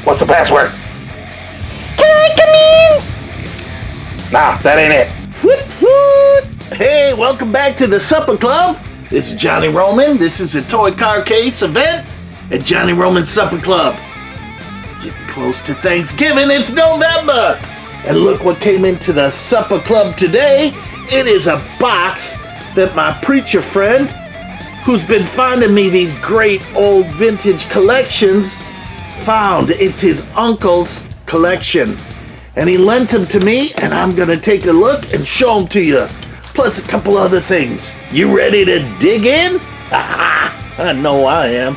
What's the password? Can I come in? Nah, that ain't it. Hey, welcome back to the Supper Club. This is Johnny Roman. This is a toy car case event at Johnny Roman Supper Club. It's getting close to Thanksgiving. It's November. And look what came into the Supper Club today. It is a box that my preacher friend, who's been finding me these great old vintage collections, found. It's his uncle's collection. And he lent them to me, and I'm going to take a look and show them to you. Plus a couple other things. You ready to dig in? I know I am.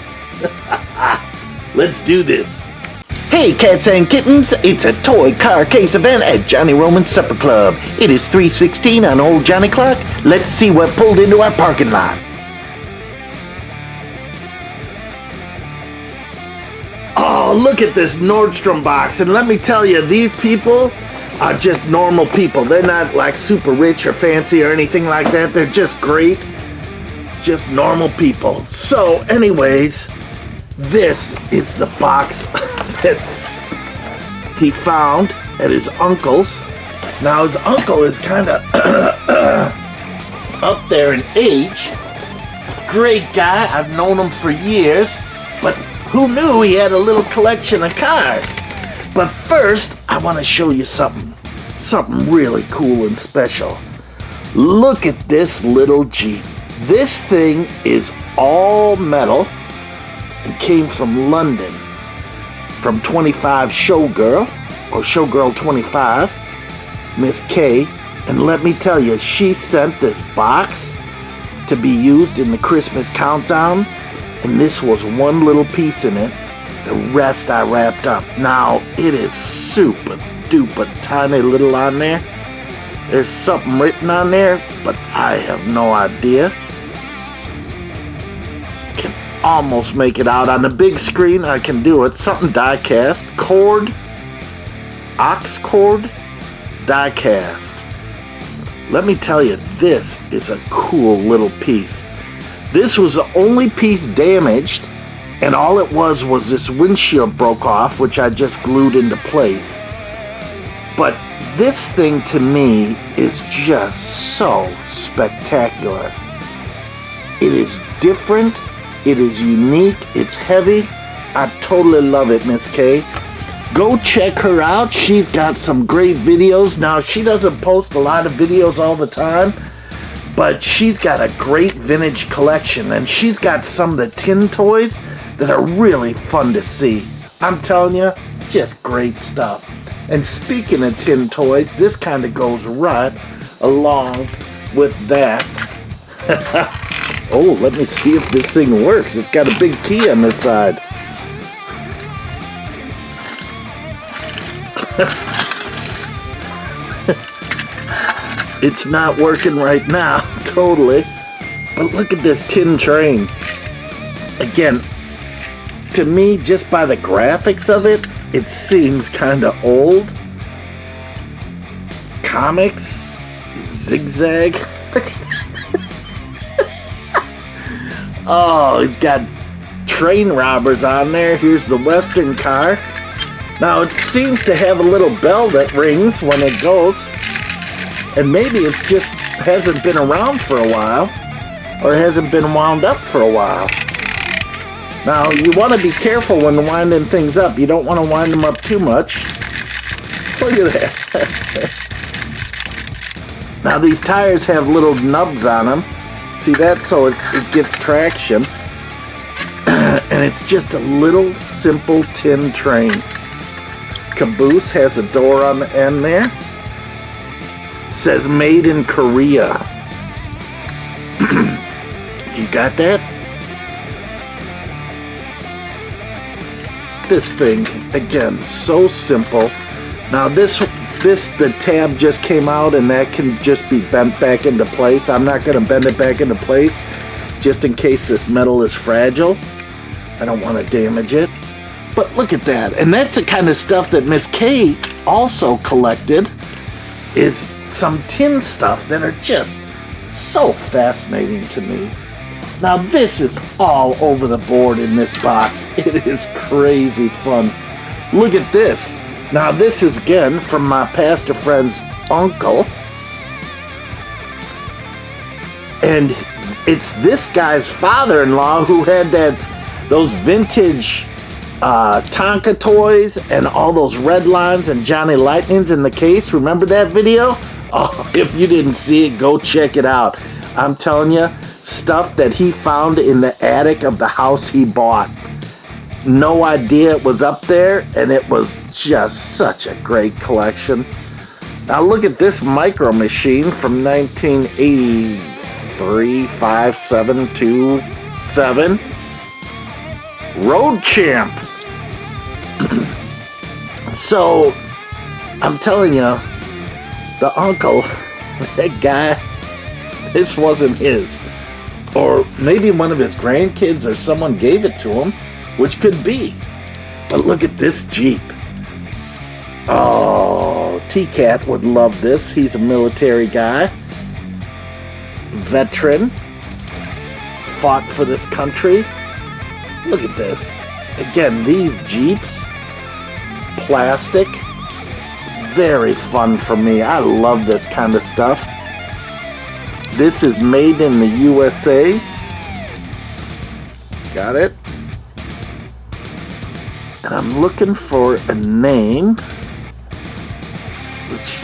Let's do this. Hey cats and kittens, it's a toy car case event at Johnny Roman's Supper Club. It is 3:16 on old Johnny clock. Let's see what pulled into our parking lot. Oh, look at this Nordstrom box. And let me tell you, these people are just normal people. They're not like super rich or fancy or anything like that. They're just great, just normal people. So anyways, this is the box that he found at his uncle's. Now his uncle is kind of up there in age. Great guy, I've known him for years, but who knew he had a little collection of cars? But first, I want to show you something really cool and special. Look at this little Jeep. This thing is all metal and came from London, from 25 Showgirl, or Showgirl 25, Miss K. And let me tell you, she sent this box to be used in the Christmas countdown, and this was one little piece in it. The rest I wrapped up. Now, it is super duper tiny little on there. There's something written on there, but I have no idea. Can almost make it out on the big screen. I can do it. Something diecast. Cord. Aux cord. Diecast. Let me tell you, this is a cool little piece. This was the only piece damaged, and all it was this windshield broke off, which I just glued into place. But this thing to me is just so spectacular. It is different, it is unique, it's heavy. I totally love it, Miss K. Go check her out. She's got some great videos. Now, she doesn't post a lot of videos all the time, but she's got a great vintage collection, and she's got some of the tin toys that are really fun to see. I'm telling you, just great stuff. And speaking of tin toys, this kind of goes right along with that. Oh, let me see if this thing works. It's got a big key on this side. It's not working right now, totally. But look at this tin train. Again, to me, just by the graphics of it, it seems kind of old. Comics, zigzag. Oh, he's got train robbers on there. Here's the Western car. Now, it seems to have a little bell that rings when it goes. And maybe it just hasn't been around for a while, or hasn't been wound up for a while. Now, you want to be careful when winding things up. You don't want to wind them up too much. Look at that. Now, these tires have little nubs on them. See that? So it gets traction. And it's just a little simple tin train. Caboose has a door on the end there. Says made in Korea. You got that? This thing, again, so simple. Now the tab just came out, and that can just be bent back into place. I'm not going to bend it back into place just in case this metal is fragile. I don't want to damage it. But look at that. And that's the kind of stuff that Miss K also collected, is some tin stuff that are just so fascinating to me. Now this is all over the board in this box. It is crazy fun. Look at this. Now this is again from my pastor friend's uncle. And it's this guy's father-in-law who had those vintage Tonka toys and all those red lines and Johnny Lightnings in the case. Remember that video? Oh, if you didn't see it, go check it out. I'm telling you, stuff that he found in the attic of the house he bought. No idea it was up there, and it was just such a great collection. Now look at this micro machine from 1983, 5727. Road Champ. So, I'm telling you, the uncle, that guy, this wasn't his. Or maybe one of his grandkids or someone gave it to him, which could be. But look at this Jeep. Oh, T-Cat would love this. He's a military guy. Veteran. Fought for this country. Look at this. Again, these Jeeps. Plastic. Very fun for me. I love this kind of stuff. This is made in the USA. Got it? And I'm looking for a name, which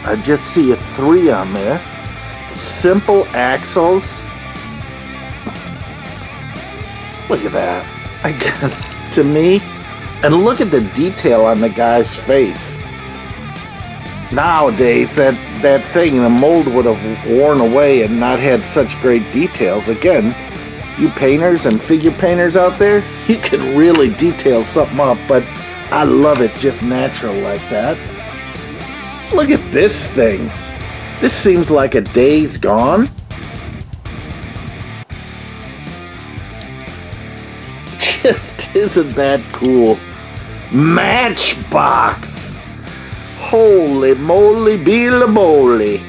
I just see a 3 on there. Simple axles. Look at that. Again, to me, and look at the detail on the guy's face. Nowadays, that thing, the mold would have worn away and not had such great details. Again, you painters and figure painters out there, you can really detail something up, but I love it just natural like that. Look at this thing. This seems like a Days Gone. Just isn't that cool? Matchbox. Holy moly, beela-moly.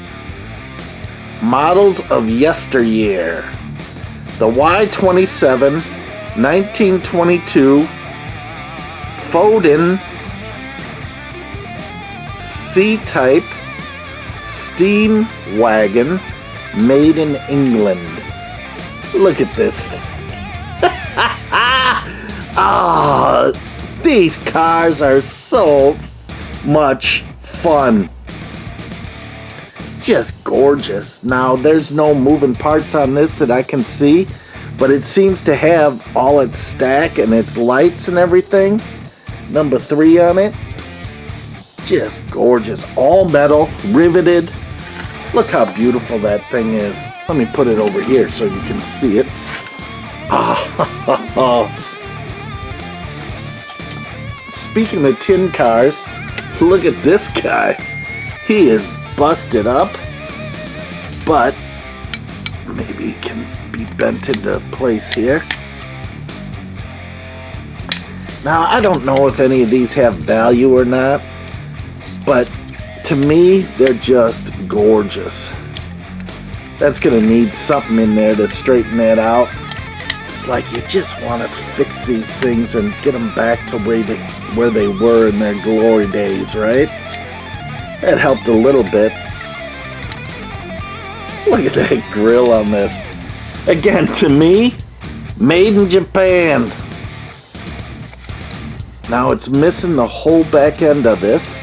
Models of yesteryear. The Y27, 1922, Foden C-type steam wagon made in England. Look at this. Ah, these cars are so much fun. Just gorgeous. Now, there's no moving parts on this that I can see, but it seems to have all its stack and its lights and everything. Number 3 on it. Just gorgeous. All metal, riveted. Look how beautiful that thing is. Let me put it over here so you can see it. Oh. Speaking of tin cars, look at this guy. He is busted up, but maybe he can be bent into place here. Now, I don't know if any of these have value or not, but to me, they're just gorgeous. That's gonna need something in there to straighten that out. It's like you just want to fix these things and get them back to where they were in their glory days, right? That helped a little bit. Look at that grill on this. Again, to me, made in Japan. Now it's missing the whole back end of this.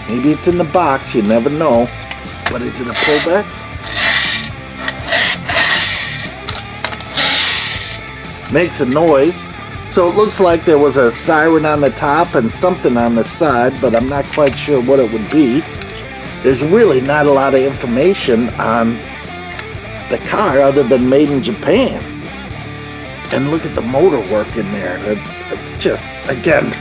Maybe it's in the box, you never know. But is it a pullback? Makes a noise. So it looks like there was a siren on the top and something on the side, but I'm not quite sure what it would be. There's really not a lot of information on the car other than made in Japan. And look at the motor work in there. It's just, again,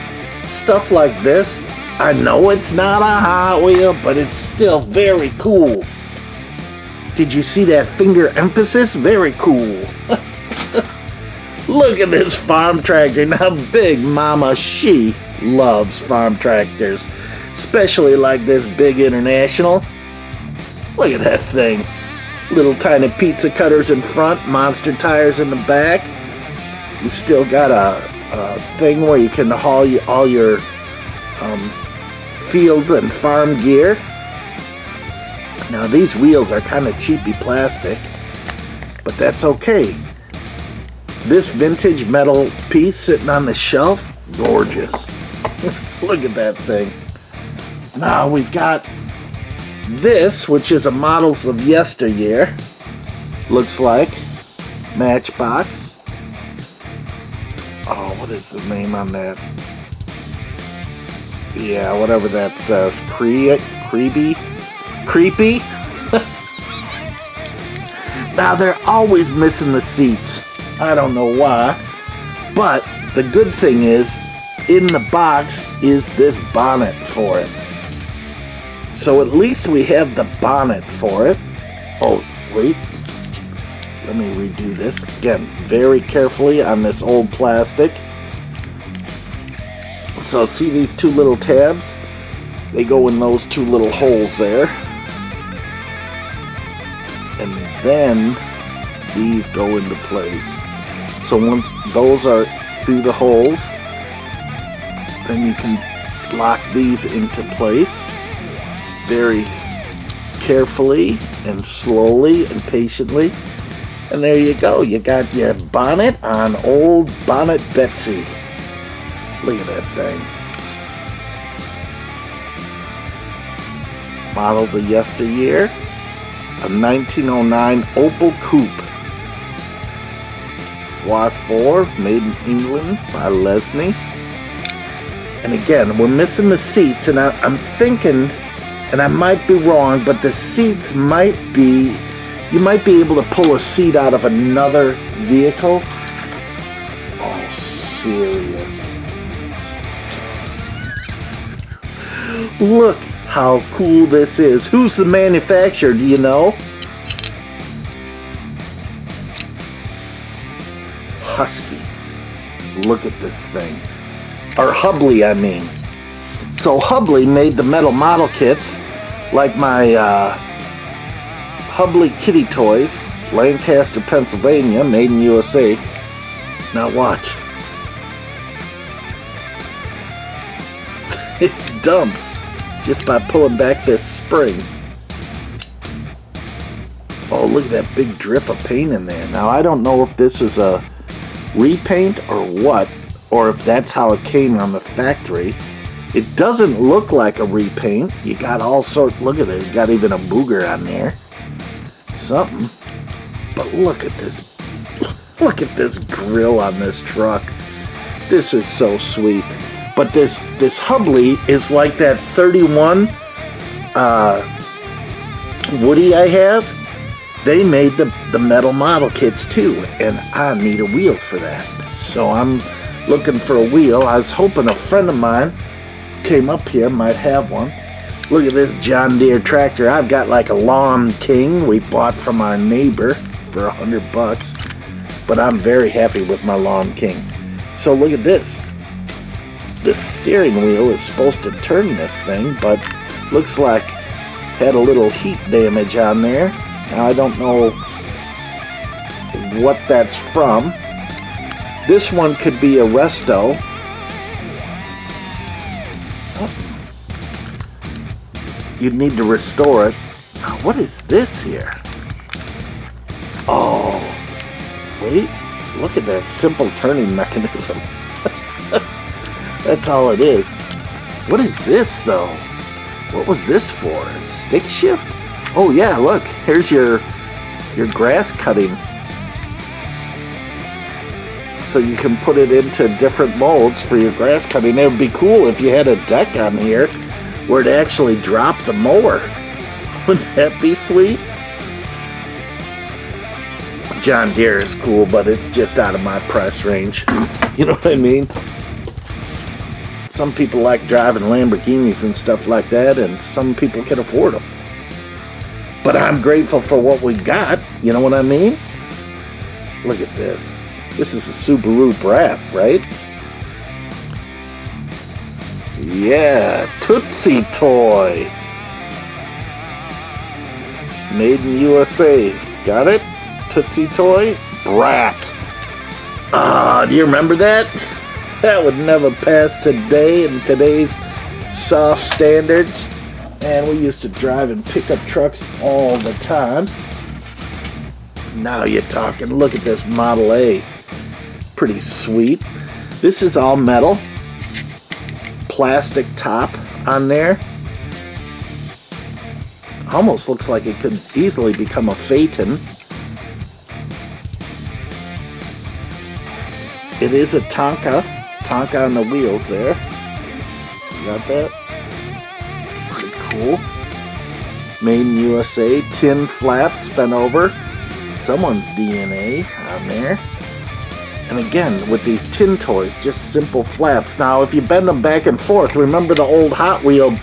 stuff like this. I know it's not a Hot Wheel, but it's still very cool. Did you see that finger emphasis? Very cool. Look at this farm tractor. Now, Big Mama, she loves farm tractors. Especially like this big International. Look at that thing. Little tiny pizza cutters in front, monster tires in the back. You still got a thing where you can haul all your field and farm gear. Now these wheels are kind of cheapy plastic, but that's okay. This vintage metal piece sitting on the shelf, gorgeous. Look at that thing. Now we've got this, which is a models of yesteryear. Looks like Matchbox. Oh, what is the name on that? Yeah, whatever that says. Creepy. Now they're always missing the seats. I don't know why, but the good thing is, in the box is this bonnet for it. So at least we have the bonnet for it. Oh, wait. Let me redo this. Again, very carefully on this old plastic. So see these two little tabs? They go in those two little holes there. And then these go into place. So once those are through the holes, then you can lock these into place very carefully and slowly and patiently. And there you go. You got your bonnet on old Bonnet Betsy. Look at that thing. Models of yesteryear. A 1909 Opel Coupe. Y4, made in England by Lesney. And again, we're missing the seats, and I'm thinking, and I might be wrong, but the seats might be, you might be able to pull a seat out of another vehicle. Oh, serious. Look how cool this is. Who's the manufacturer, do you know? Husky. Look at this thing. Or Hubley, I mean. So Hubley made the metal model kits, like my Hubley KiddyToys, Lancaster, Pennsylvania, made in USA. Now watch. It dumps just by pulling back this spring. Oh, look at that big drip of paint in there. Now I don't know if this is a repaint or what, or if that's how it came on the factory. It doesn't look like a repaint. You got all sorts, look at it, you got even a booger on there. Something. But look at this grill on this truck. This is so sweet. But this Hubley is like that 31 Woody I have. They made the metal model kits too, and I need a wheel for that. So I'm looking for a wheel. I was hoping a friend of mine came up here might have one. Look at this John Deere tractor. I've got like a Lawn King we bought from our neighbor for $100, but I'm very happy with my Lawn King. So look at this. The steering wheel is supposed to turn this thing, but looks like had a little heat damage on there. Now I don't know what that's from. This one could be a resto. Something. You'd need to restore it. Now, what is this here? Oh, wait. Look at that simple turning mechanism. That's all it is. What is this, though? What was this for? Stick shift? Oh, yeah, look. Here's your grass cutting. So you can put it into different molds for your grass cutting. It would be cool if you had a deck on here where it actually dropped the mower. Wouldn't that be sweet? John Deere is cool, but it's just out of my price range. You know what I mean? Some people like driving Lamborghinis and stuff like that, and some people can afford them. But I'm grateful for what we got. You know what I mean? Look at this. This is a Subaru Brat, right? Yeah, Tootsietoy. Made in USA. Got it? Tootsietoy Brat. Do you remember that? That would never pass today in today's soft standards. And we used to drive in pickup trucks all the time. Now you're talking. Look at this Model A. Pretty sweet. This is all metal. Plastic top on there. Almost looks like it could easily become a Phaeton. It is a Tonka on the wheels there. You got that? Pretty cool. Made in USA, tin flaps spent over. Someone's DNA on there. And again, with these tin toys, just simple flaps. Now, if you bend them back and forth, remember the old Hot Wheel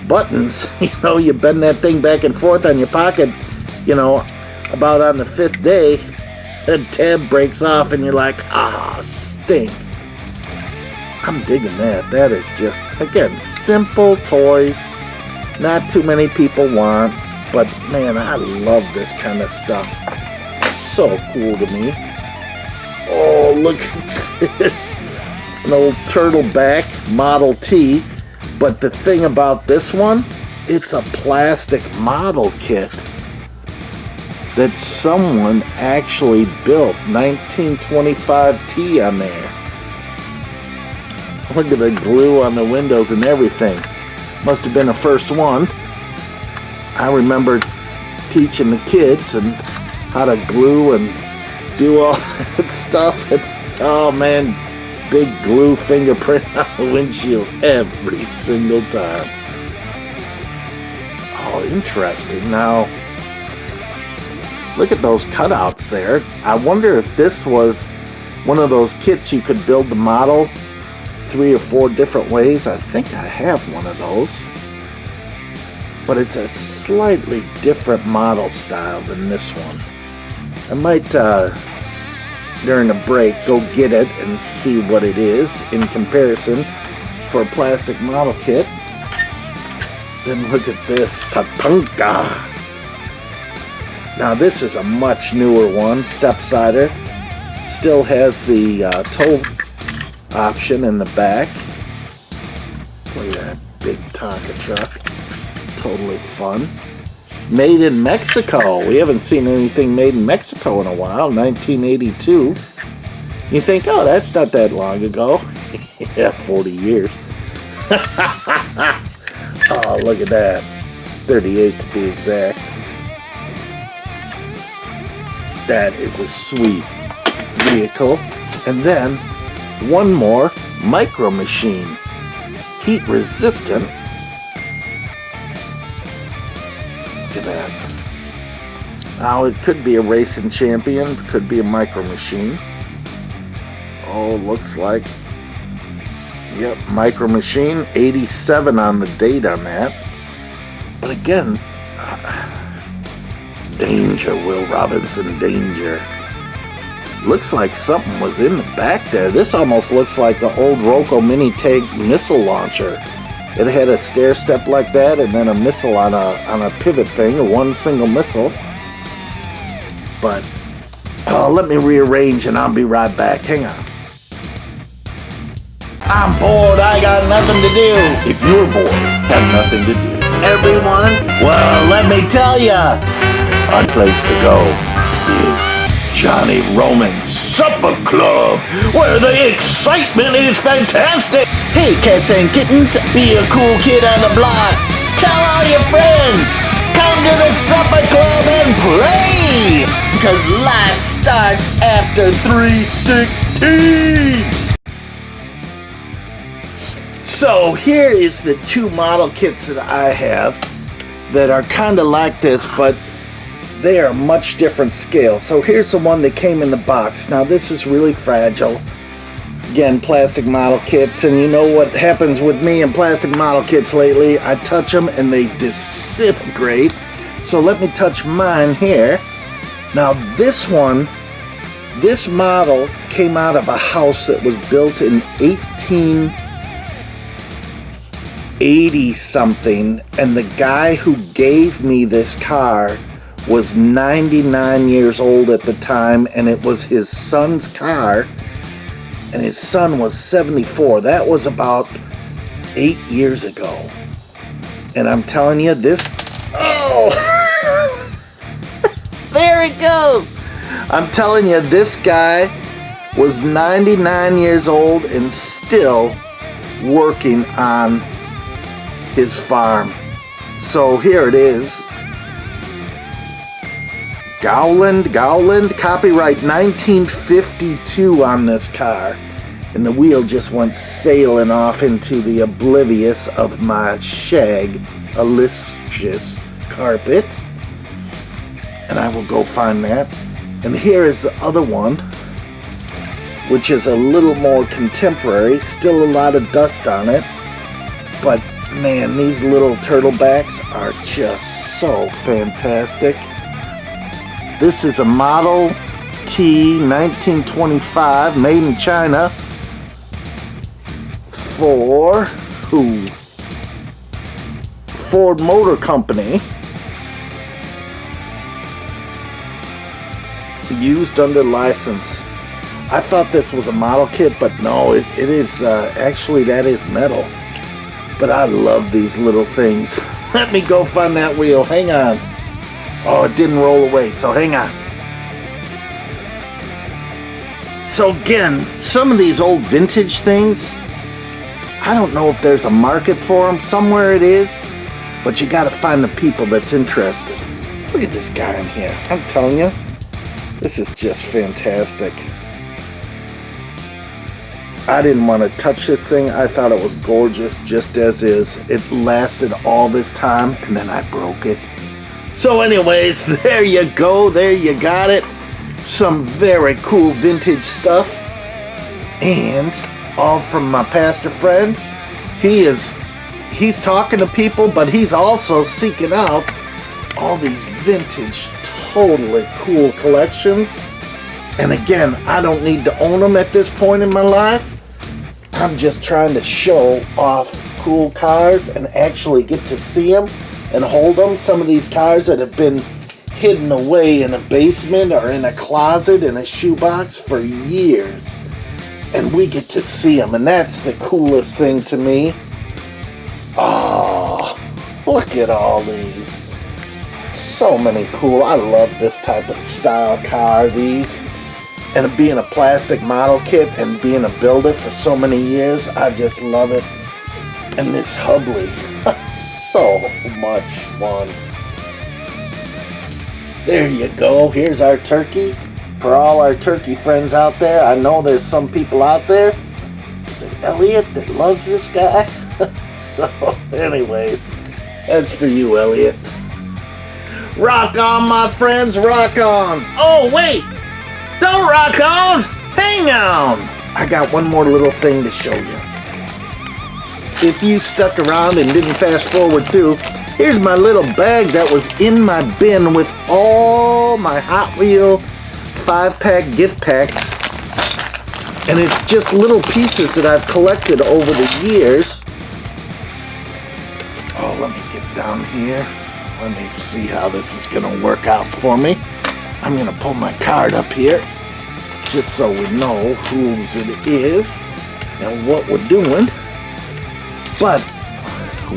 buttons? You know, you bend that thing back and forth on your pocket, you know, about on the 5th day, a tab breaks off and you're like, stink. I'm digging that. That is just, again, simple toys. Not too many people want, but man, I love this kind of stuff. So cool to me. Oh, look at this. An old turtleback Model T. But the thing about this one, it's a plastic model kit that someone actually built. 1925 T on there. Look at the glue on the windows and everything. Must have been the first one. I remember teaching the kids and how to glue and do all that stuff. And, oh man, big glue fingerprint on the windshield every single time. Oh, interesting. Now, look at those cutouts there. I wonder if this was one of those kits you could build the model 3 or 4 different ways. I think I have one of those. But it's a slightly different model style than this one. I might, during a break, go get it and see what it is in comparison for a plastic model kit. Then look at this, Tonka. Now this is a much newer one, step-sider. Still has the tow option in the back. Look at that big Tonka truck. Totally fun. Made in Mexico. We haven't seen anything made in Mexico in a while. 1982. You think, oh, that's not that long ago. Yeah, 40 years. Oh, look at that. 38 to be exact. That is a sweet vehicle. And then one more micro machine. Heat resistant. Look at that. Now it could be a racing champion, could be a micro machine. Oh, looks like, yep, micro machine. 87 on the date on that. But again, danger, Will Robinson, danger. Looks like something was in the back there. This almost looks like the old Roco mini tank missile launcher. It had a stair step like that and then a missile on a pivot thing, one single missile. But let me rearrange and I'll be right back. Hang on. I'm bored, I got nothing to do. If you're bored, have nothing to do. Everyone, well, let me tell ya, Our place to go is Johnny Roman's Supper Club, where the excitement is fantastic. hey cats and kittens, be a cool kid on the block. Tell all your friends, come to the supper club and play, cause life starts after 3:16. So here is the 2 model kits that I have that are kind of like this, but they are much different scale. So here's the one that came in the box. Now this is really fragile. Again, plastic model kits, and you know what happens with me and plastic model kits lately. I touch them and they disintegrate. So let me touch mine here. Now this one, this model came out of a house that was built in 1880 something, and the guy who gave me this car was 99 years old at the time, and it was his son's car, and his son was 74. That was about 8 years ago. And I'm telling you, this... Oh! There it goes! I'm telling you, this guy was 99 years old and still working on his farm. So here it is. Gowland, copyright 1952 on this car. And the wheel just went sailing off into the oblivious of my shag-alicious carpet. And I will go find that. And here is the other one, which is a little more contemporary. Still a lot of dust on it. But man, these little turtlebacks are just so fantastic. This is a Model T 1925, made in China, for who? Ford Motor Company. Used under license. I thought this was a model kit, but no, it is, actually that is metal. But I love these little things. Let me go find that wheel. Hang on. Oh, it didn't roll away, so hang on. So again, some of these old vintage things, I don't know if there's a market for them. Somewhere it is, but you gotta find the people that's interested. Look at this guy in here. I'm telling you, this is just fantastic. I didn't want to touch this thing. I thought it was gorgeous just as is. It lasted all this time, and then I broke it. So anyways, there you go. There you got it. Some very cool vintage stuff. And all from my pastor friend. He's talking to people, but he's also seeking out all these vintage, totally cool collections. And again, I don't need to own them at this point in my life. I'm just trying to show off cool cars and actually get to see them and hold them. Some of these cars that have been hidden away in a basement or in a closet in a shoebox for years. And we get to see them, and that's the coolest thing to me. Oh, look at all these. So many cool. I love this type of style car, these. And being a plastic model kit and being a builder for so many years, I just love it. And this Hubley, so much fun. There you go. Here's our turkey. For all our turkey friends out there, I know there's some people out there. Is it Elliot that loves this guy? So, anyways, that's for you, Elliot. Rock on, my friends, rock on. Oh, wait. Don't rock on! Hang on! I got one more little thing to show you. If you stuck around and didn't fast forward through, here's my little bag that was in my bin with all my Hot Wheel 5-pack gift packs. And it's just little pieces that I've collected over the years. Oh, let me get down here. Let me see how this is going to work out for me. I'm going to pull my card up here, just so we know whose it is and what we're doing. But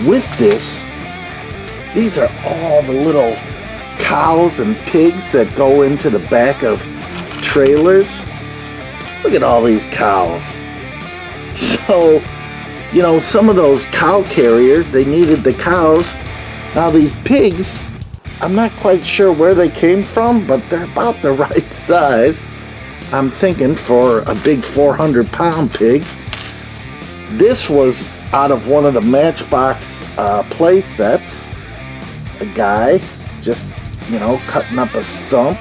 with this, these are all the little cows and pigs that go into the back of trailers. Look at all these cows. So, you know, some of those cow carriers, they needed the cows. Now these pigs, I'm not quite sure where they came from, but they're about the right size. I'm thinking for a big 400-pound pig. This was out of one of the Matchbox play sets. A guy just, you know, cutting up a stump.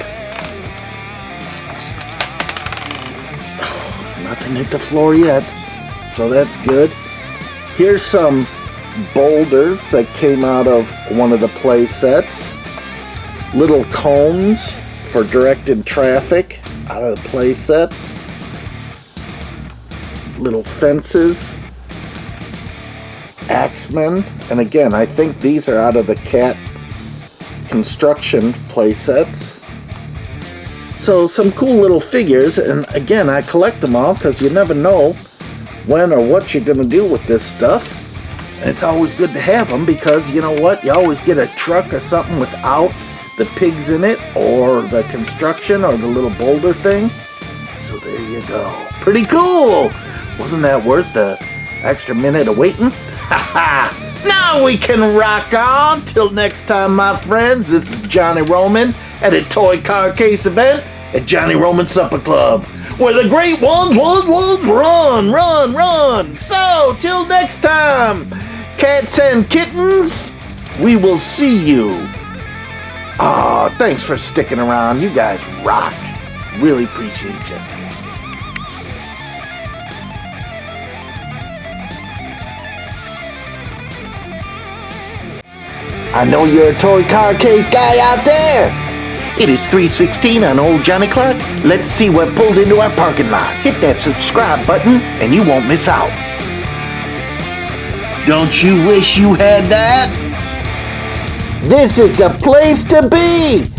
Oh, nothing hit the floor yet, so that's good. Here's some boulders that came out of one of the play sets. Little cones for directed traffic out of the play sets. Little fences. Axemen. And again, I think these are out of the cat construction play sets. So some cool little figures, and again, I collect them all because you never know when or what you're going to do with this stuff. And it's always good to have them because, you know what, you always get a truck or something without the pigs in it, or the construction, or the little boulder thing. So there you go. Pretty cool! Wasn't that worth the extra minute of waiting? Ha ha! Now we can rock on! Till next time, my friends, this is Johnny Roman at a toy car case event at Johnny Roman Supper Club, where the great ones run! So, till next time, cats and kittens, we will see you. Aw, thanks for sticking around. You guys rock. Really appreciate you. I know you're a toy car case guy out there. It is 3:16 on old Johnny Clark. Let's see what pulled into our parking lot. Hit that subscribe button and you won't miss out. Don't you wish you had that? This is the place to be!